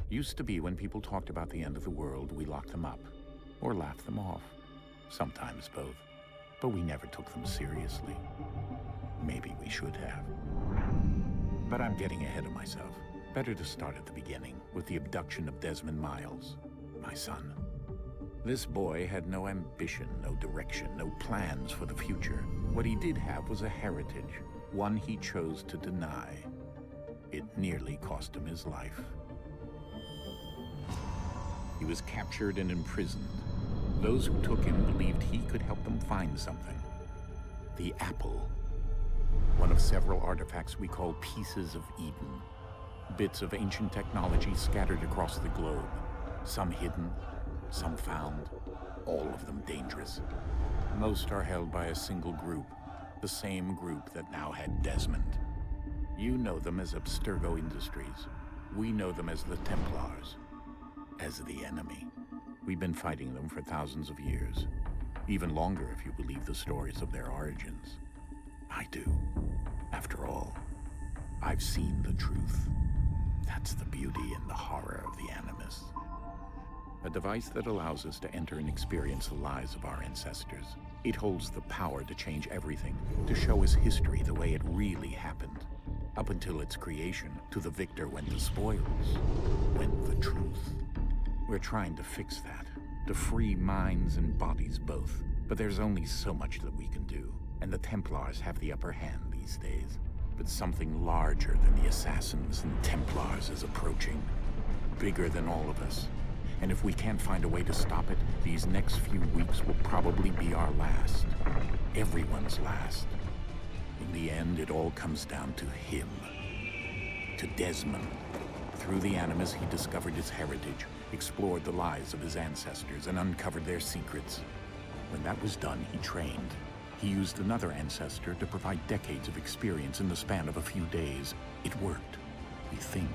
Used to be when people talked about the end of the world, we locked them up, or laughed them off. Sometimes both. But we never took them seriously. Maybe we should have. But I'm getting ahead of myself. Better to start at the beginning, with the abduction of Desmond Miles, my son. This boy had no ambition, no direction, no plans for the future. What he did have was a heritage, one he chose to deny. It nearly cost him his life. He was captured and imprisoned. Those who took him believed he could help them find something. The apple. One of several artifacts we call pieces of Eden. Bits of ancient technology scattered across the globe. Some hidden, some found, all of them dangerous. Most are held by a single group, the same group that now had Desmond. You know them as Abstergo Industries. We know them as the Templars, as the enemy. We've been fighting them for thousands of years, even longer if you believe the stories of their origins. I do. After all, I've seen the truth. That's the beauty and the horror of the Animus. A device that allows us to enter and experience the lives of our ancestors. It holds the power to change everything, to show us history the way it really happened. Up until its creation, to the victor went the spoils, went the truth. We're trying to fix that, to free minds and bodies both. But there's only so much that we can do, and the Templars have the upper hand these days. But something larger than the Assassins and Templars is approaching, bigger than all of us. And if we can't find a way to stop it, these next few weeks will probably be our last. Everyone's last. In the end, it all comes down to him. To Desmond. Through the Animus, he discovered his heritage, explored the lives of his ancestors, and uncovered their secrets. When that was done, he trained. He used another ancestor to provide decades of experience in the span of a few days. It worked. We think.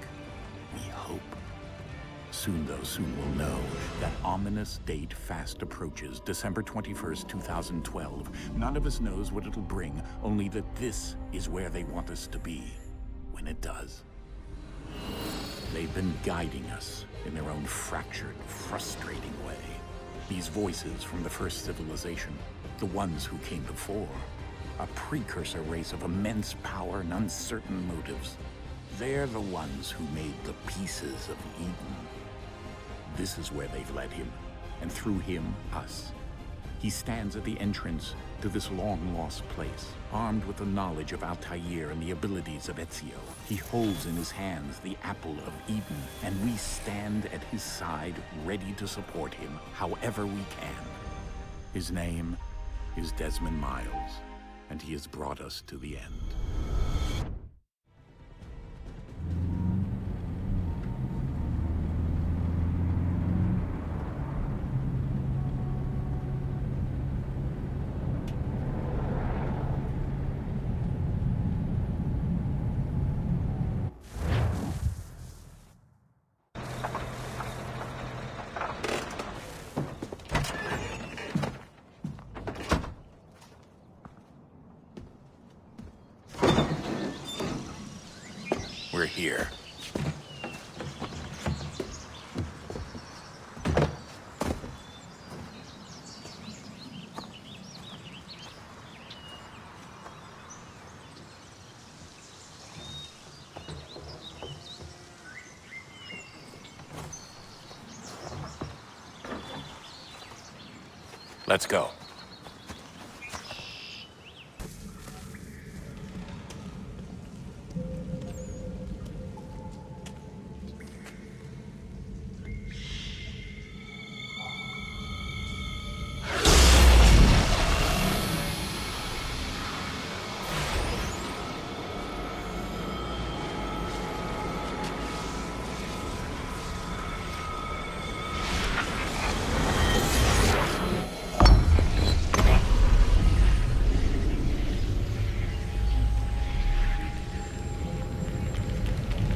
We hope. Soon we'll know. That ominous date fast approaches, December 21st, 2012. None of us knows what it'll bring, only that this is where they want us to be, when it does. They've been guiding us in their own fractured, frustrating way. These voices from the first civilization, the ones who came before, a precursor race of immense power and uncertain motives. They're the ones who made the pieces of Eden. This is where they've led him, and through him, us. He stands at the entrance to this long-lost place, armed with the knowledge of Altair and the abilities of Ezio. He holds in his hands the apple of Eden, and we stand at his side, ready to support him however we can. His name is Desmond Miles, and he has brought us to the end. We're here. Let's go.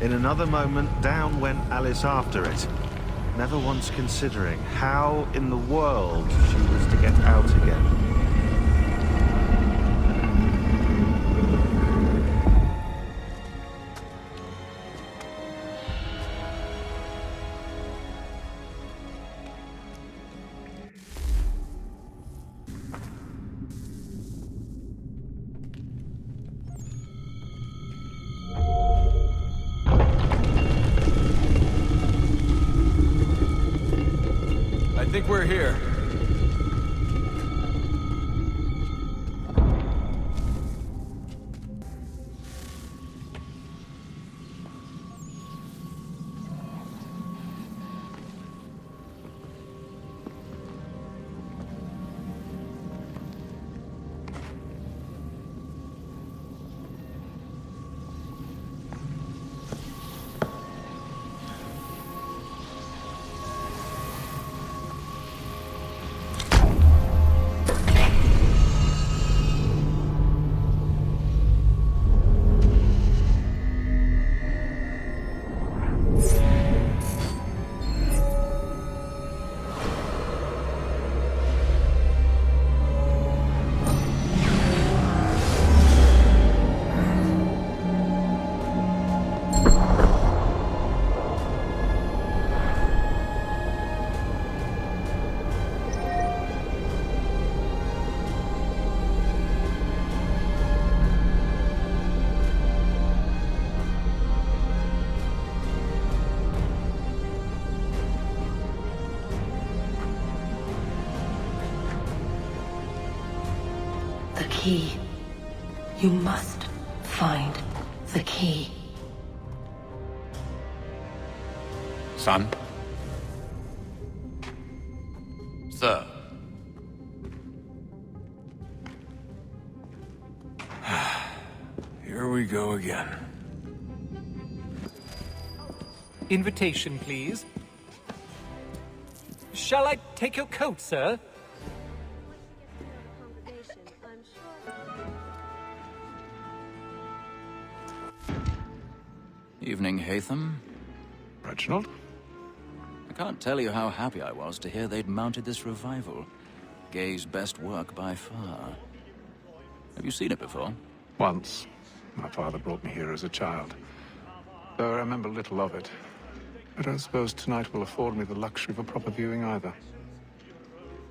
In another moment, down went Alice after it, never once considering how in the world she was to get out again. think we're here. The key. You must find the key. Son? Sir. Here we go again. Invitation, please. Shall I take your coat, sir? Evening, Hatham. Reginald? I can't tell you how happy I was to hear they'd mounted this revival. Gay's best work by far. Have you seen it before? Once. My father brought me here as a child. Though I remember little of it. I don't suppose tonight will afford me the luxury of a proper viewing either.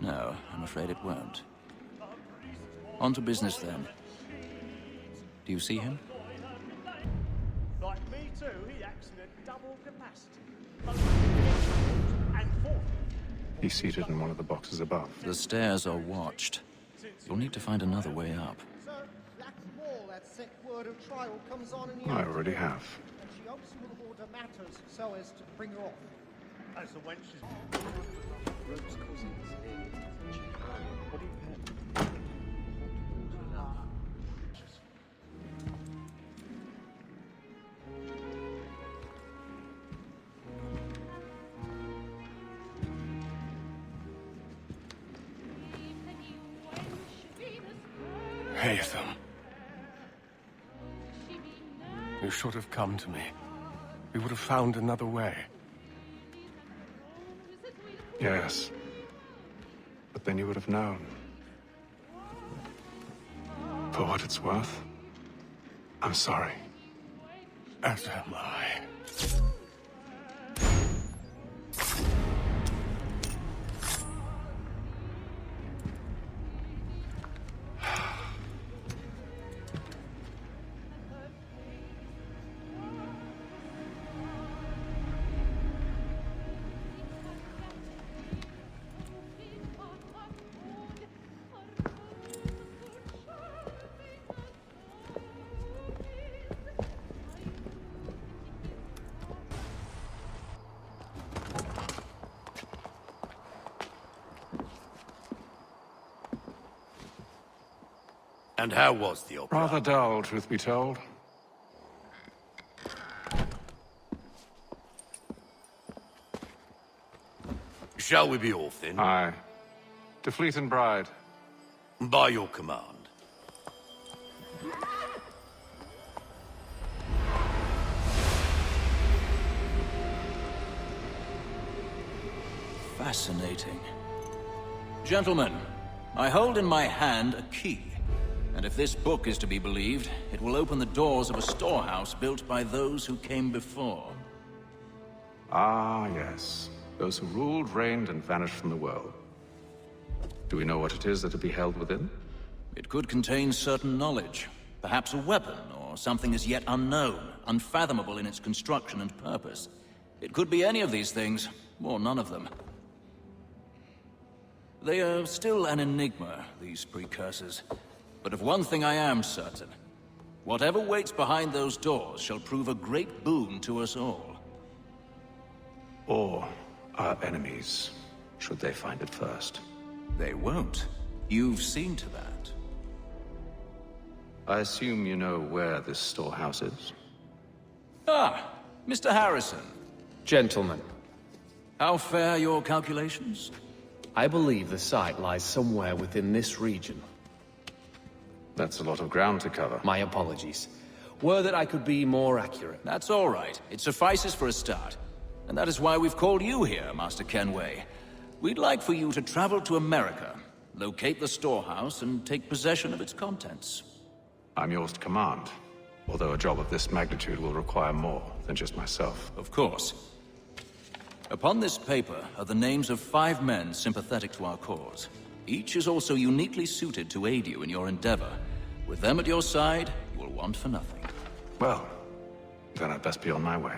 No, I'm afraid it won't. On to business then. Do you see him? Like me too, he acts in a double capacity. And fourth. He's seated in one of the boxes above. The stairs are watched. You'll need to find another way up. Sir, that more that set word of trial comes on in the I already have. and she hopes you will order matters so as to bring her off. As the wench is... Hatham. You should have come to me. We would have found another way. Yes. But then you would have known. For what it's worth, I'm sorry. As am I. And how was the opera? Rather dull, truth be told. Shall we be off then? Aye. To Fleet and Bride. By your command. Fascinating. Gentlemen, I hold in my hand a key. And if this book is to be believed, it will open the doors of a storehouse built by those who came before. Ah, yes. Those who ruled, reigned, and vanished from the world. Do we know what it is that will be held within? It could contain certain knowledge. Perhaps a weapon, or something as yet unknown, unfathomable in its construction and purpose. It could be any of these things, or none of them. They are still an enigma, these precursors. But of one thing I am certain. Whatever waits behind those doors shall prove a great boon to us all. Or our enemies, should they find it first. They won't. You've seen to that. I assume you know where this storehouse is? Ah, Mr. Harrison. Gentlemen, How fare your calculations? I believe the site lies somewhere within this region. That's a lot of ground to cover. My apologies. Were that I could be more accurate. That's all right. It suffices for a start. And that is why we've called you here, Master Kenway. We'd like for you to travel to America, locate the storehouse, and take possession of its contents. I'm yours to command, although a job of this magnitude will require more than just myself. Of course. Upon this paper are the names of 5 men sympathetic to our cause. Each is also uniquely suited to aid you in your endeavor. With them at your side, you will want for nothing. Well, then I'd best be on my way.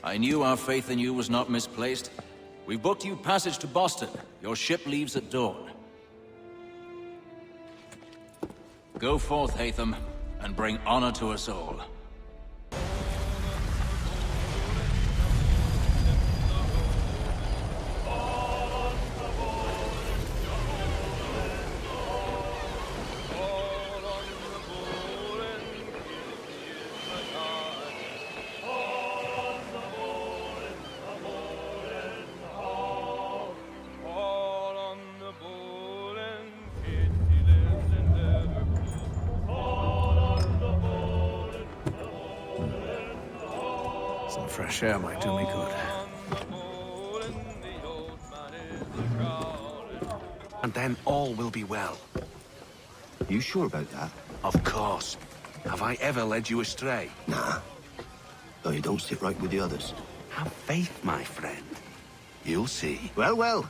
I knew our faith in you was not misplaced. We've booked you passage to Boston. Your ship leaves at dawn. Go forth, Hatham, and bring honor to us all. Some fresh air might do me good. And then all will be well. You sure about that? Of course. Have I ever led you astray? Nah. Though you don't sit right with the others. Have faith, my friend. You'll see. Well, well.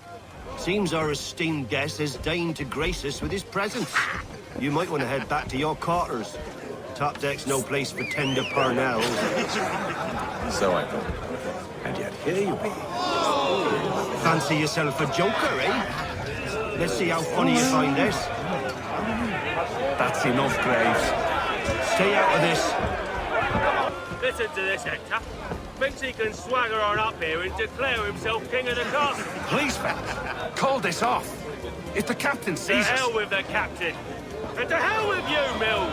Seems our esteemed guest has deigned to grace us with his presence. You might want to head back to your quarters. Top deck's no place for tender parnells. So I thought. And yet here you be. Fancy yourself a joker, eh? Let's see how funny you find this. That's enough, Graves. Stay out of this. Listen to this, Hector. Thinks he can swagger on up here and declare himself king of the castle. Please, fellas, call this off. If the captain To sees us... hell with the captain. And to hell with you, Mills.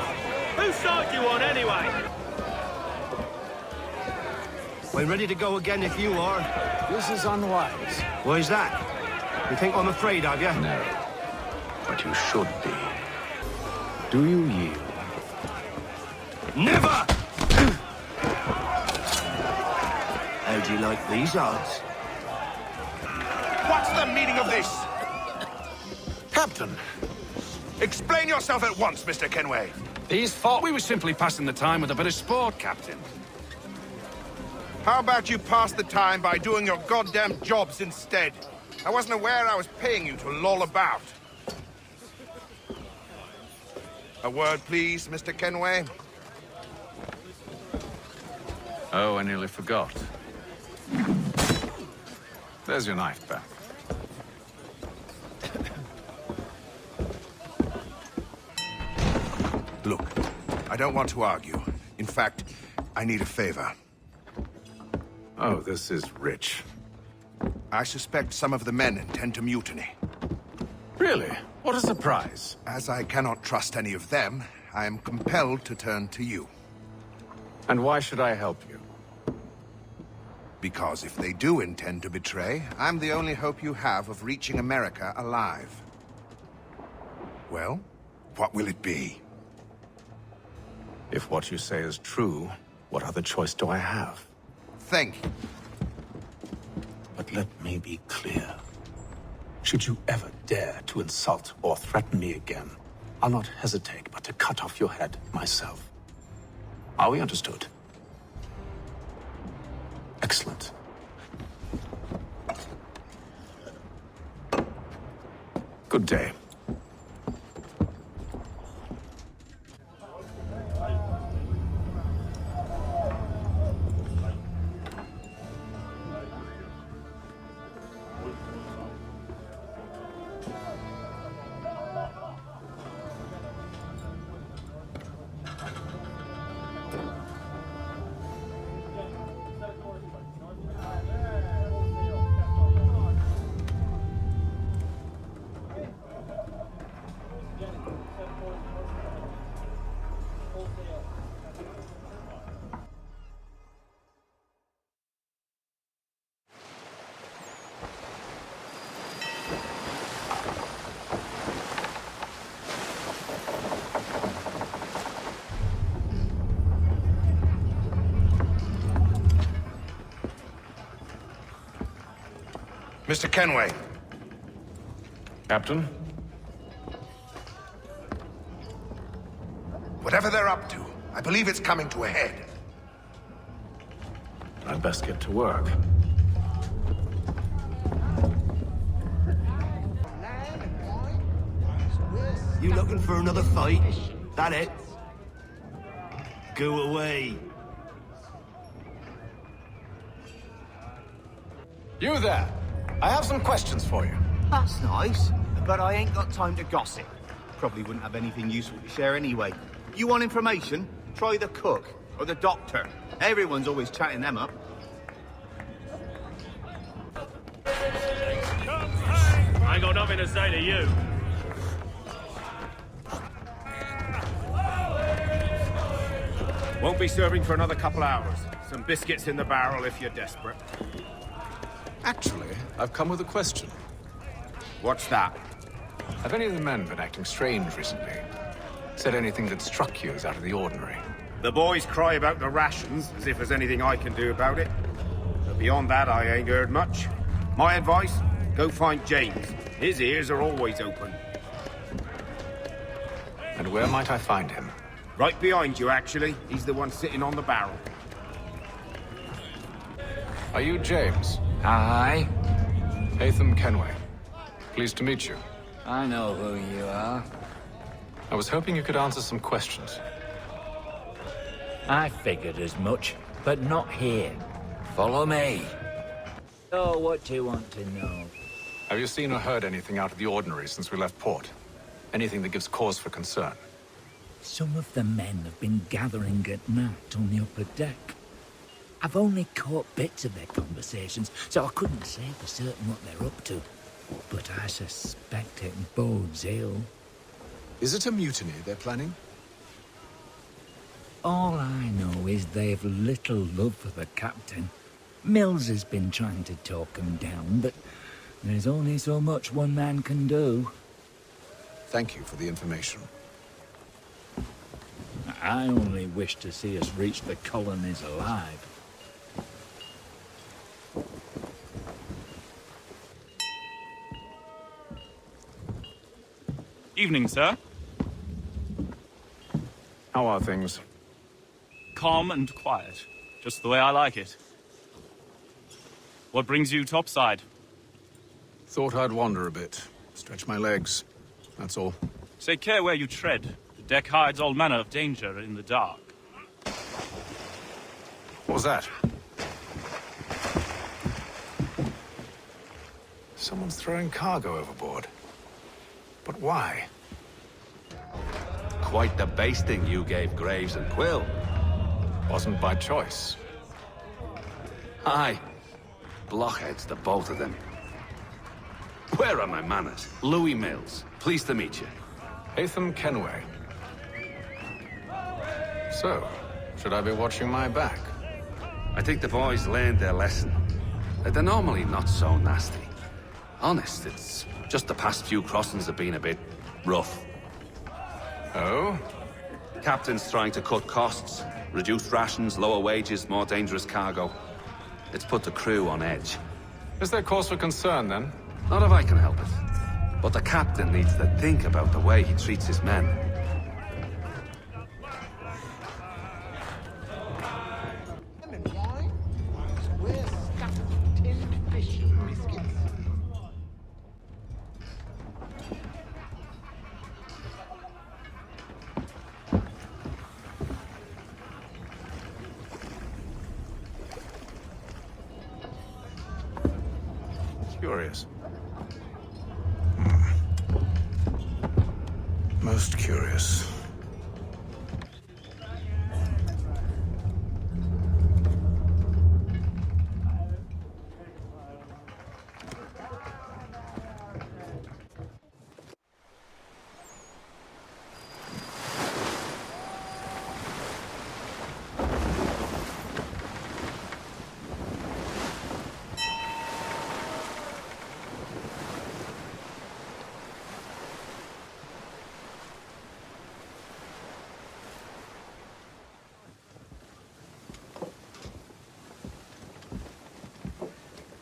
Whose side you on, anyway? We're ready to go again if you are. This is unwise. Why's that? You think I'm afraid of you? No. But you should be. Do you yield? Never! How do you like these odds? What's the meaning of this? Captain, explain yourself at once, Mr. Kenway. These thought we were simply passing the time with a bit of sport, Captain. How about you pass the time by doing your goddamn jobs instead? I wasn't aware I was paying you to loll about. A word, please, Mr. Kenway. Oh, I nearly forgot. There's your knife back. Look, I don't want to argue. In fact, I need a favor. Oh, this is rich. I suspect some of the men intend to mutiny. Really? What a surprise. As I cannot trust any of them, I am compelled to turn to you. And why should I help you? Because if they do intend to betray, I'm the only hope you have of reaching America alive. Well, what will it be? If what you say is true, what other choice do I have? Thank you. But let me be clear. Should you ever dare to insult or threaten me again, I'll not hesitate but to cut off your head myself. Are we understood? Excellent. Good day. Mr. Kenway. Captain? Whatever they're up to, I believe it's coming to a head. I'd best get to work. You looking for another fight? That it? Go away. You there! I have some questions for you. That's nice, but I ain't got time to gossip. Probably wouldn't have anything useful to share anyway. You want information? Try the cook, or the doctor. Everyone's always chatting them up. I ain't got nothing to say to you. Won't be serving for another couple hours. Some biscuits in the barrel if you're desperate. Actually, I've come with a question. What's that? Have any of the men been acting strange recently? Said anything that struck you as out of the ordinary? The boys cry about the rations, as if there's anything I can do about it. But beyond that, I ain't heard much. My advice, go find James. His ears are always open. And where might I find him? Right behind you, actually. He's the one sitting on the barrel. Are you James? Aye. Hatham Kenway. Pleased to meet you. I know who you are. I was hoping you could answer some questions. I figured as much, but not here. Follow me. Oh, what do you want to know? Have you seen or heard anything out of the ordinary since we left port? Anything that gives cause for concern? Some of the men have been gathering at night on the upper deck. I've only caught bits of their conversations, so I couldn't say for certain what they're up to. But I suspect it bodes ill. Is it a mutiny they're planning? All I know is they've little love for the captain. Mills has been trying to talk him down, but there's only so much one man can do. Thank you for the information. I only wish to see us reach the colonies alive. Evening, sir. How are things? Calm and quiet. Just the way I like it. What brings you topside? Thought I'd wander a bit. Stretch my legs. That's all. Take care where you tread. The deck hides all manner of danger in the dark. What was that? Someone's throwing cargo overboard. But why? Quite the basting you gave Graves and Quill. Wasn't by choice. Aye. Blockheads, the both of them. Where are my manners? Louis Mills. Pleased to meet you. Hatham Kenway. So, should I be watching my back? I think the boys learned their lesson. They're normally not so nasty. Honest, it's just the past few crossings have been a bit rough. Oh? Captain's trying to cut costs. Reduce rations, lower wages, more dangerous cargo. It's put the crew on edge. Is there cause for concern, then? Not if I can help it. But the captain needs to think about the way he treats his men. Lemon wine, square stuffed tinned fish and biscuits. Curious. Most curious.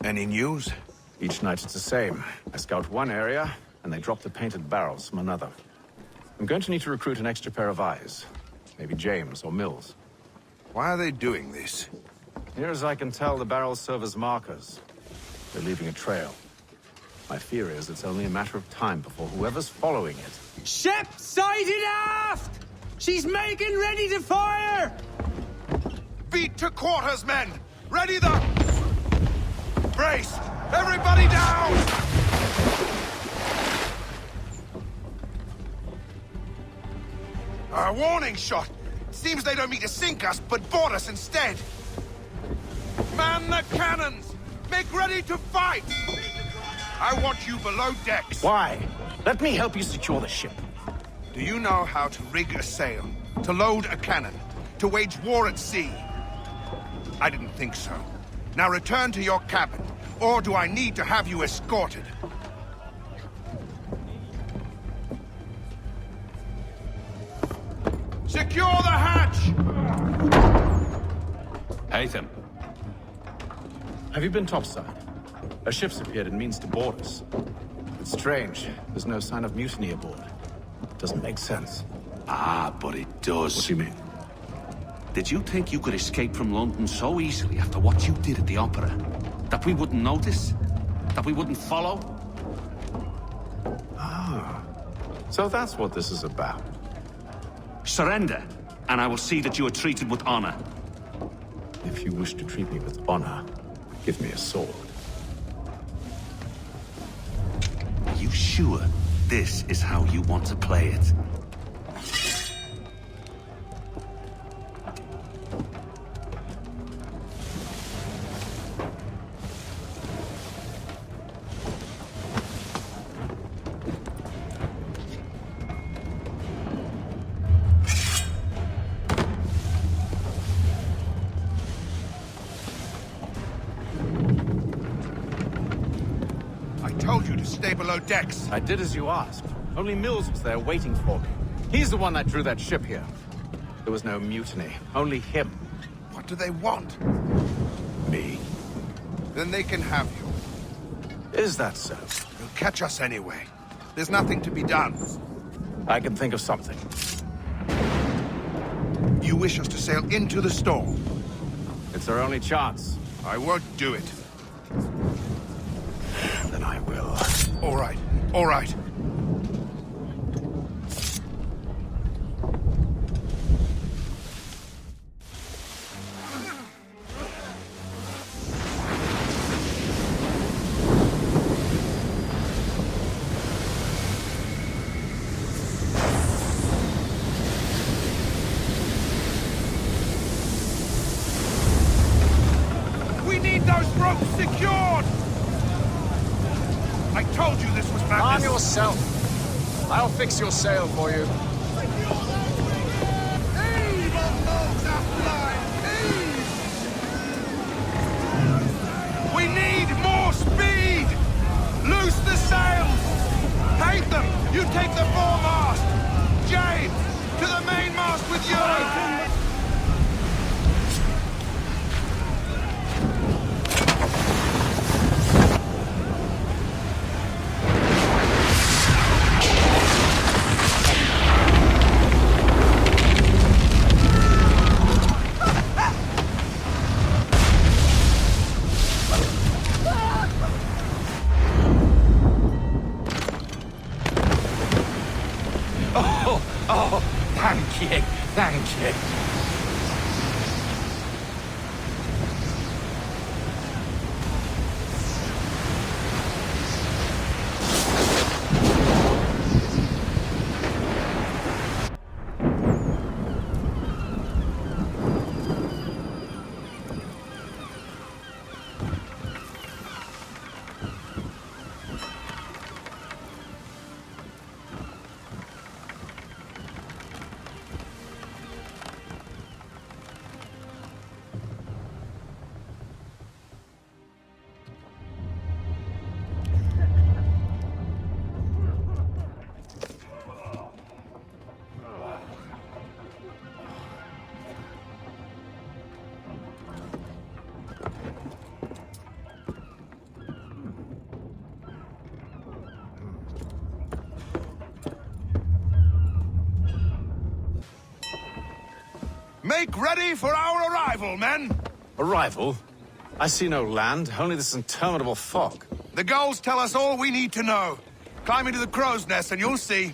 Any news? Each night it's the same. I scout one area, and they drop the painted barrels from another. I'm going to need to recruit an extra pair of eyes. Maybe James or Mills. Why are they doing this? Near as I can tell, the barrels serve as markers. They're leaving a trail. My fear is it's only a matter of time before whoever's following it... Ship sighted aft! She's making ready to fire! Beat to quarters, men! Ready the... Brace! Everybody down! A warning shot! Seems they don't mean to sink us, but board us instead! Man the cannons! Make ready to fight! I want you below decks. Why? Let me help you secure the ship. Do you know how to rig a sail? To load a cannon? To wage war at sea? I didn't think so. Now return to your cabin, or do I need to have you escorted? Secure the hatch! Haytham. Have you been topside? A ship's appeared and means to board us. It's strange. There's no sign of mutiny aboard. Doesn't make sense. Ah, but it does. What do you mean? Did you think you could escape from London so easily after what you did at the Opera? That we wouldn't notice? That we wouldn't follow? Ah. So that's what this is about. Surrender, and I will see that you are treated with honor. If you wish to treat me with honor, give me a sword. Are you sure this is how you want to play it? Stay below decks. I did as you asked. Only Mills was there waiting for me. He's the one that drew that ship here. There was no mutiny, only him. What do they want? Me. Then they can have you. Is that so? They'll catch us anyway. There's nothing to be done. I can think of something. You wish us to sail into the storm? It's our only chance. I won't do it. Then I will. All right. All right. We need those ropes secured! I told you this was madness! Arm yourself. I'll fix your sail for you. We need more speed! Loose the sails! Haytham, you take the foremast! James, to the mainmast with you! Thank you. Make ready for our arrival, men! Arrival? I see no land, only this interminable fog. The gulls tell us all we need to know. Climb into the crow's nest and you'll see.